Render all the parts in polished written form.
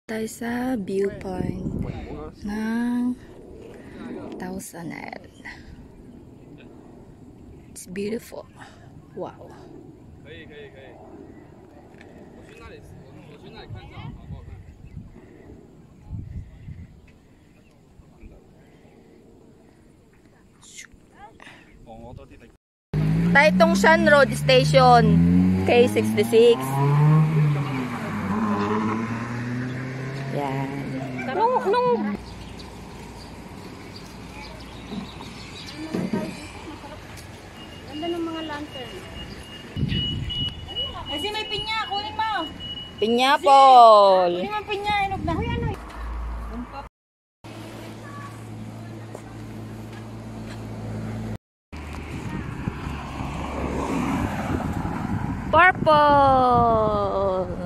Tayo sa viewpoint ng Tausanan. It's beautiful. Wow. Taitungshan Road Station K66. Yan. Ganda ng mga lantern. Kasi may pinya, kunin mo. Pinyapol. Kunin mo pinya, inog na. Hoy, ano? Purple.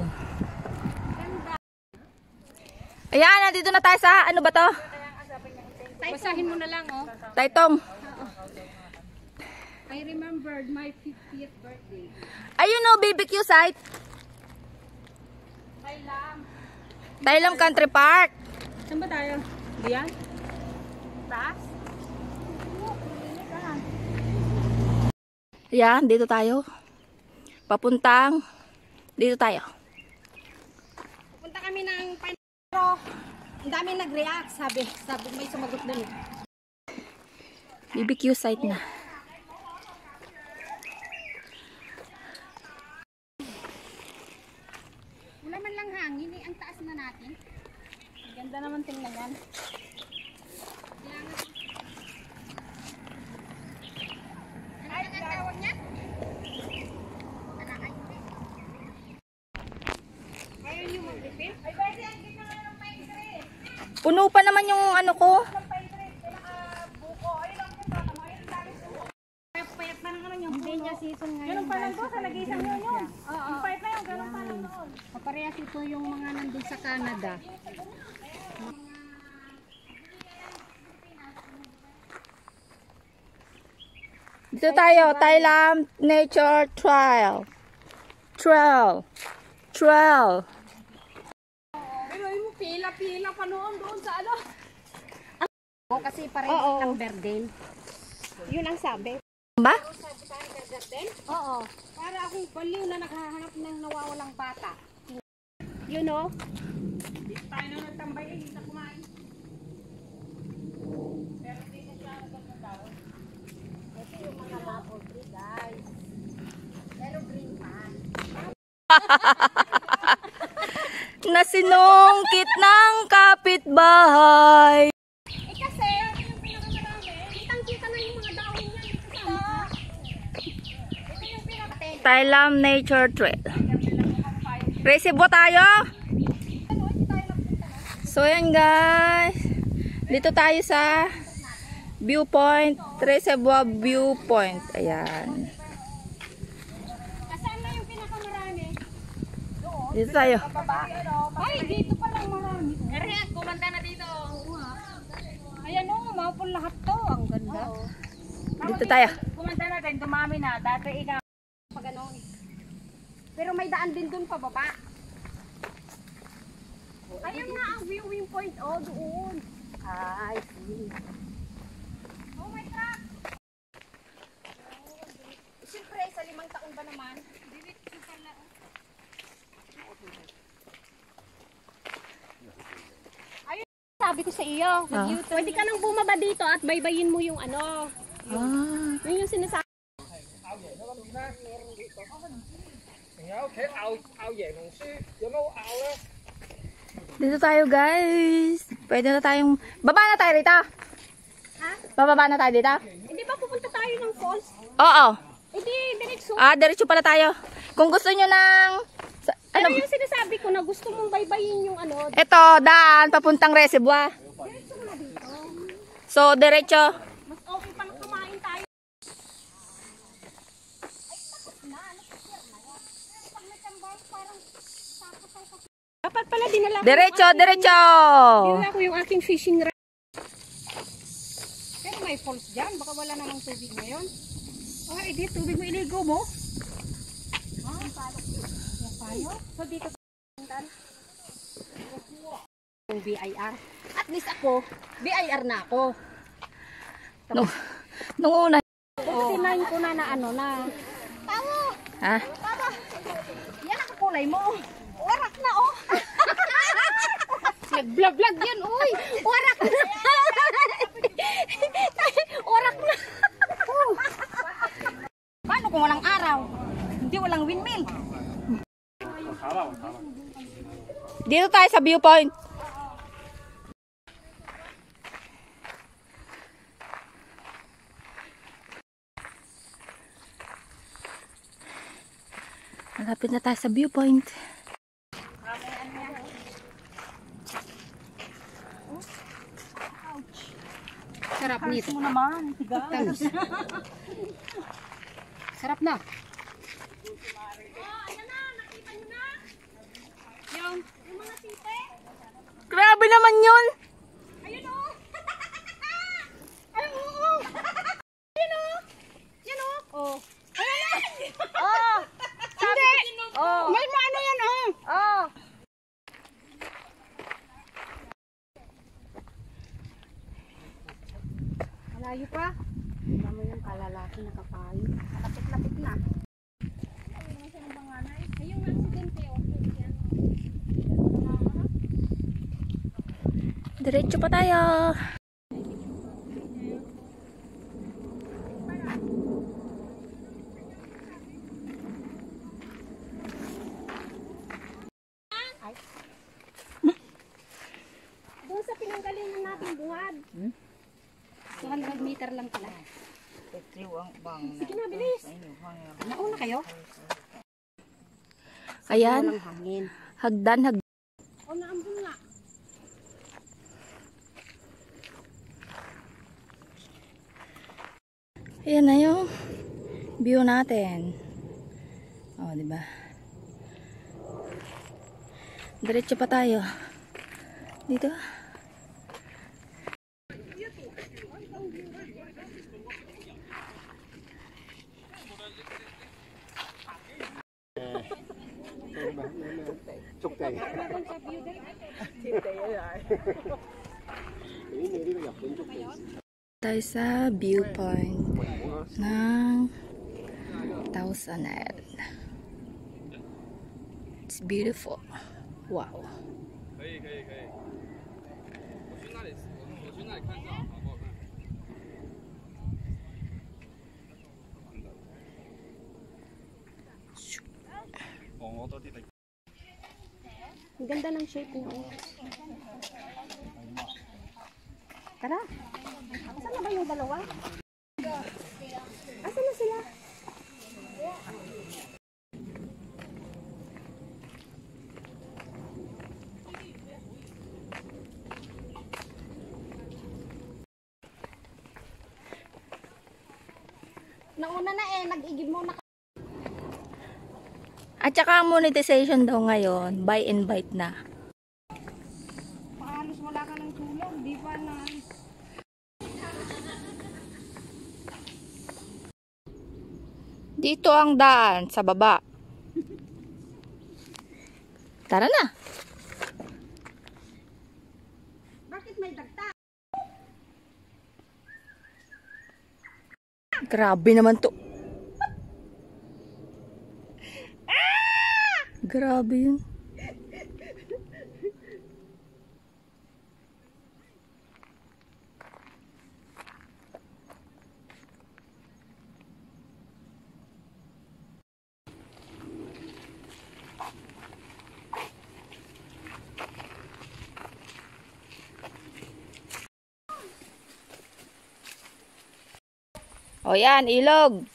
Ayan, nandito na tayo sa ano ba to? Basahin mo na lang, oh. Taitong. I remembered my 50th birthday. Ayun o, BBQ site. Thailam Country Park. Saan ba tayo? Diyan? Taas? Ayan, dito tayo. Papuntang. Dito tayo. Pupunta kami ng pero ang dami nag-react, sabi may sumagot dun. BBQ site na. Wala man lang hangin, ang taas na natin. Ganda naman tingnan yan. Ano ang tawag niya? Ayaw niyo mag-refill? Ay, pwede ang gina nga ng pine tree. Puno pa naman yung ano ko. Payat pa ng ano yung hindi niya season ngayon. Ganun pa lang doon, sa nag-iisang yun yun. Yung payat na yun, ganun pa lang doon. Kaparehas ito yung mga nandun sa Canada. Dito tayo, Thailam Nature Trail. Trail. Pero yung pila-pila pa noon doon sa ano. Kasi pareho ng Berden. Yun ang sabi. Ba? Oo. Para akong baliw na naghahanap ng nawawalang bata. You know? Tayo na nagtambay eh, hindi na kumain. Pero dito siya nagtambay. Ito yung mga maple tree, guys. Pero green man. Nasinungkit ng kapitbahay. Eh kasi, yung pinakamarami, kitang-kita na yung mga dahon niya. Ito yung pinakamarami. Thailam Nature Trail. Resibo tayo. So yan guys. Dito tayo sa viewpoint. Reservoir viewpoint. Ayan. Saan na yung pinakamarami? Dito tayo. Ay, dito pa lang marami. Kaya, kumanda na dito. Ayan o, mapul lahat to. Ang ganda. Dito tayo. Kumanda na din, dumami na. Dati ikaw. Pag ano eh. Pero may daan din dun pababa. Ayun nga ang viewing point. Oh, doon. Ay, see. Oh, may truck. Siyempre, sa 5 taon ba naman? Dilit, super na. Ayun, sabi ko sa iyo. Pwede ka nang bumaba dito at baybayin mo yung ano. Yun yung sinasabi. Dito tayo guys. Pwede na tayong... Baba na tayo rito. Ha? Bababa na tayo dito. Hindi ba pupunta tayo ng falls? Oo. Hindi, diretso. Diretso pala tayo. Kung gusto nyo ng... Ano yung sinasabi ko na gusto mong baybayin yung ano? Ito, daan, papuntang reservoir. Diretso na dito. So, diretso. Mas okay pang kumain tayo. Dapat pala dinala ko. Diretso. Dinala ko yung aking fishing rod. Pero may falls dyan. Baka wala namang tubig ngayon. Hindi tubig mo iligo mo. Tayo? So dito Yung BIR. At least ako, BIR na ako. Nung una. Tinayin ko na ano na. Tamo! Ha? Tama! Yan ang kulay mo. Warak na oh. Nag-vlog-vlog yan, uy. Warak na. Warak na. Paano kung walang araw? Hindi walang windmill. Dito tayo sa viewpoint. Malapit na tayo sa viewpoint. Sarap nito. Mo naman. Tamis. Sarap na. Grabe naman yun! Ayun o! Ayun o! Ayun o! Yan o! Oh. Ayun o! Oh! Hindi! Oh. May maano yan o! Oh! Malayo pa. Alam mo yung kalalaki na kapayo. Lapit-lapit na. Ayun naman siya ng banganay. Ayun ang aksidente o. Diretso pa tayo. Doon sa pinanggalingan natin buwad. 200 meter lang pala. Sige na, bilis. Nauna kayo? Ayan. Walang hangin. Hagdan. O, naambun nga. Ayan na yung view natin. Oh, di ba? Diretso pa tayo. Dito. Tayo sa viewpoint ng Tausanan. It's beautiful. Wow. 可以，我去那里看一下，好不好看？ Ang ganda ng shape mo. Tara. Asan na ba yung dalawa? Asan na sila? Nauna na nag-igib mo na. At saka ang monetization daw ngayon, buy and bite na. Halos wala ka ng tulog, di ba na? Dito ang daan sa baba. Tara na. Bakit may dagta? Grabe naman to. Grabe yun. O yan, ilog.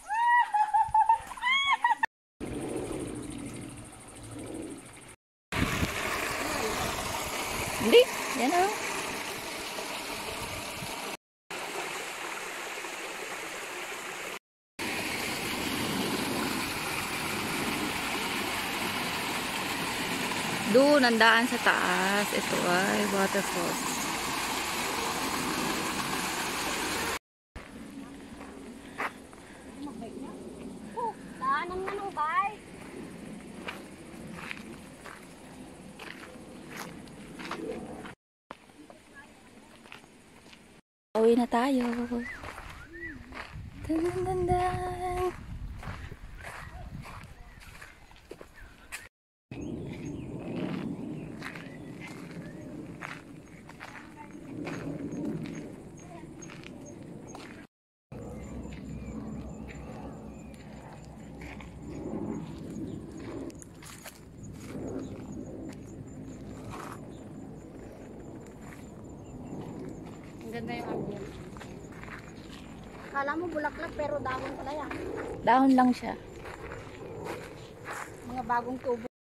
Hindi, yan o. Doon, ang daan sa taas. Ito ay waterfalls. Uwi na tayo. Dan, dan, dan, dan. Ang ganda yung ambience. Kala mo bulaklak pero dahon pala yan. Dahon lang siya. Mga bagong tubo.